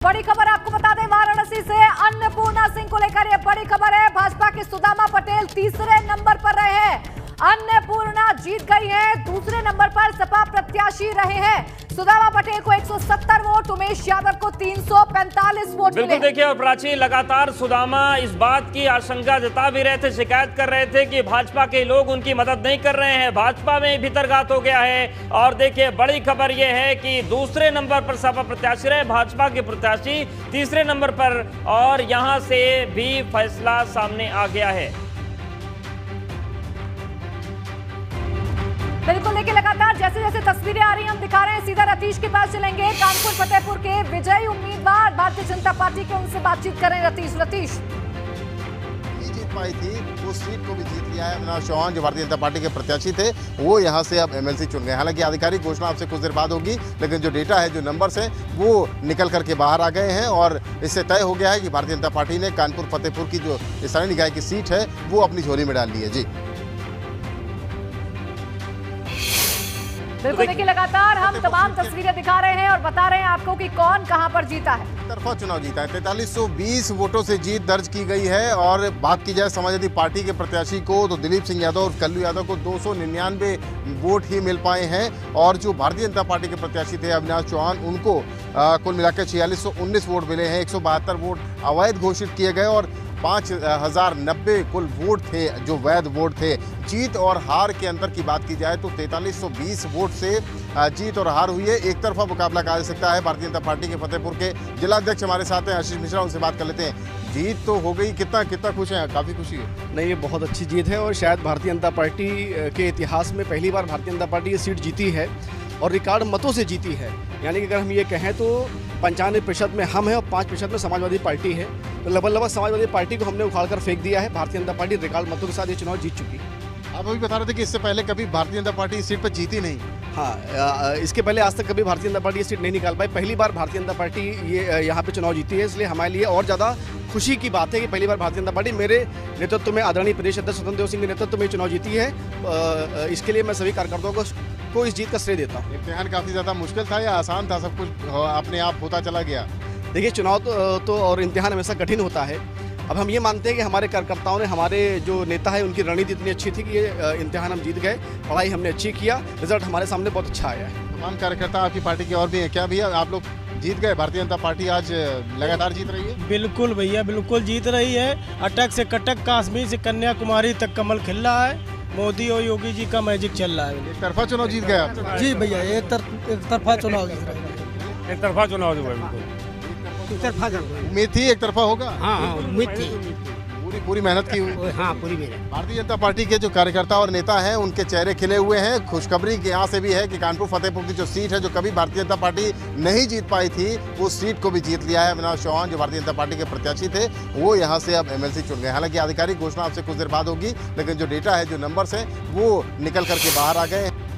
बड़ी खबर आपको बता दें, वाराणसी से अन्नपूर्णा सिंह को लेकर यह बड़ी खबर है। भाजपा के सुदामा पटेल तीसरे नंबर पर रहे हैं। अन्नपूर्णा जीत गई है। दूसरे नंबर पर सपा प्रत्याशी रहे हैं। सुदामा पटेल को 170 वोट, उमेश यादव को 345 वोट मिले। बिल्कुल देखिए, और प्राची लगातार सुदामा इस बात की आशंका जता भी रहे थे, शिकायत कर रहे थे कि भाजपा के लोग उनकी मदद नहीं कर रहे हैं, भाजपा में भीतरघात हो गया है। और देखिए, बड़ी खबर यह है कि दूसरे नंबर पर सपा प्रत्याशी रहे, भाजपा के प्रत्याशी तीसरे नंबर पर, और यहां से भी फैसला सामने आ गया है। बिल्कुल, देखिए लगातार जैसे जैसे तस्वीरें आ रही हैं हम दिखा रहे हैं। सीधा रतीश के पास चलेंगे। कानपुर फतेहपुर के विजयी उम्मीदवार भारतीय जनता पार्टी के, उनसे बातचीत करें। रतीश जीत पाई थी, उस सीट को भी जीत लिया है। अविनाश चौहान जो भारतीय जनता पार्टी के प्रत्याशी थे, वो यहां से अब एमएलसी चुन गए। हालांकि आधिकारिक घोषणा आपसे कुछ देर बाद होगी, लेकिन जो डेटा है, जो नंबर्स हैं, वो निकल करके बाहर आ गए हैं और इससे तय हो गया है कि भारतीय जनता पार्टी ने कानपुर फतेहपुर की जो स्थानीय निकाय की सीट है, वो अपनी झोली में डाल ली है। जी बिल्कुल, देखिए लगातार हम तमाम तस्वीरें दिखा रहे हैं और बता रहे हैं आपको कि कौन कहां पर जीता है। तरफा चुनाव जीता है। 4320 वोटों से जीत दर्ज की गई है। और बात की जाए समाजवादी पार्टी के प्रत्याशी को, तो दिलीप सिंह यादव और कल्लू यादव को 299 वोट ही मिल पाए हैं। और जो भारतीय जनता पार्टी के प्रत्याशी थे अविनाश चौहान, उनको कुल मिलाकर 4619 वोट मिले हैं। 172 वोट अवैध घोषित किए गए और 5090 कुल वोट थे जो वैध वोट थे। जीत और हार के अंतर की बात की जाए तो 4320 वोट से जीत और हार हुई है। एक तरफा मुकाबला कहा जा सकता है। भारतीय जनता पार्टी के फतेहपुर के जिला अध्यक्ष हमारे साथ हैं, आशीष मिश्रा, उनसे बात कर लेते हैं। जीत तो हो गई, कितना खुश हैं? काफ़ी खुशी है। नहीं, ये बहुत अच्छी जीत है और शायद भारतीय जनता पार्टी के इतिहास में पहली बार भारतीय जनता पार्टी ये सीट जीती है और रिकॉर्ड मतों से जीती है। यानी कि अगर हम ये कहें तो 95% में हम हैं और 5% में समाजवादी पार्टी है। तो लगभग समाजवादी पार्टी को हमने उखाड़ कर फेंक दिया है। भारतीय जनता पार्टी रिकॉर्ड मतों के साथ ये चुनाव जीत चुकी है। आप अभी बता रहे थे कि इससे पहले कभी भारतीय जनता पार्टी इस सीट पर जीती नहीं। हाँ, इसके पहले आज तक कभी भारतीय जनता पार्टी ये सीट नहीं निकाल पाई। पहली बार भारतीय जनता पार्टी ये यहाँ पे चुनाव जीती है, इसलिए हमारे लिए और ज़्यादा खुशी की बात है कि पहली बार भारतीय जनता पार्टी मेरे नेतृत्व में, आदरणीय प्रदेश अध्यक्ष स्वतंत्र देव सिंह के नेतृत्व में चुनाव जीती है। इसके लिए मैं सभी कार्यकर्ताओं को इस जीत का श्रेय देता हूँ। इम्तिहान काफ़ी ज़्यादा मुश्किल था या आसान था? सब कुछ अपने आप होता चला गया? देखिए, चुनाव तो और इम्तिहान हमेशा कठिन होता है। अब हम ये मानते हैं कि हमारे कार्यकर्ताओं ने, हमारे जो नेता है, उनकी रणनीति इतनी अच्छी थी कि ये इम्तिहान हम जीत गए। पढ़ाई हमने अच्छी किया, रिजल्ट हमारे सामने बहुत अच्छा आया है। तमाम कार्यकर्ता आपकी पार्टी के और भी हैं क्या भैया? आप लोग जीत गए? भारतीय जनता पार्टी आज लगातार जीत रही है। बिल्कुल भैया, बिल्कुल जीत रही है। अटक से कटक, कश्मीर से कन्याकुमारी तक कमल खिल रहा है। मोदी और योगी जी का मैजिक चल रहा है। एक तरफा चुनाव जीत गए आप? जी भैया, एक तरफा चुनाव जीत रहा है। एक तरफा चुनाव जो है, उम्मीद थी एक तरफा होगा? हाँ, उम्मीद थी। पूरी मेहनत की हुई। हाँ, पूरी मेहनत। भारतीय जनता पार्टी के जो कार्यकर्ता और नेता हैं, उनके चेहरे खिले हुए हैं। खुशखबरी के यहाँ से भी है कि कानपुर फतेहपुर की जो सीट है, जो कभी भारतीय जनता पार्टी नहीं जीत पाई थी, उस सीट को भी जीत लिया है। अविनाश चौहान जो भारतीय जनता पार्टी के प्रत्याशी थे, वो यहाँ से अब एमएलसी चुन गए। हालांकि आधिकारिक घोषणा आपसे कुछ देर बाद होगी, लेकिन जो डेटा है, जो नंबर्स हैं, वो निकल करके बाहर आ गए हैं।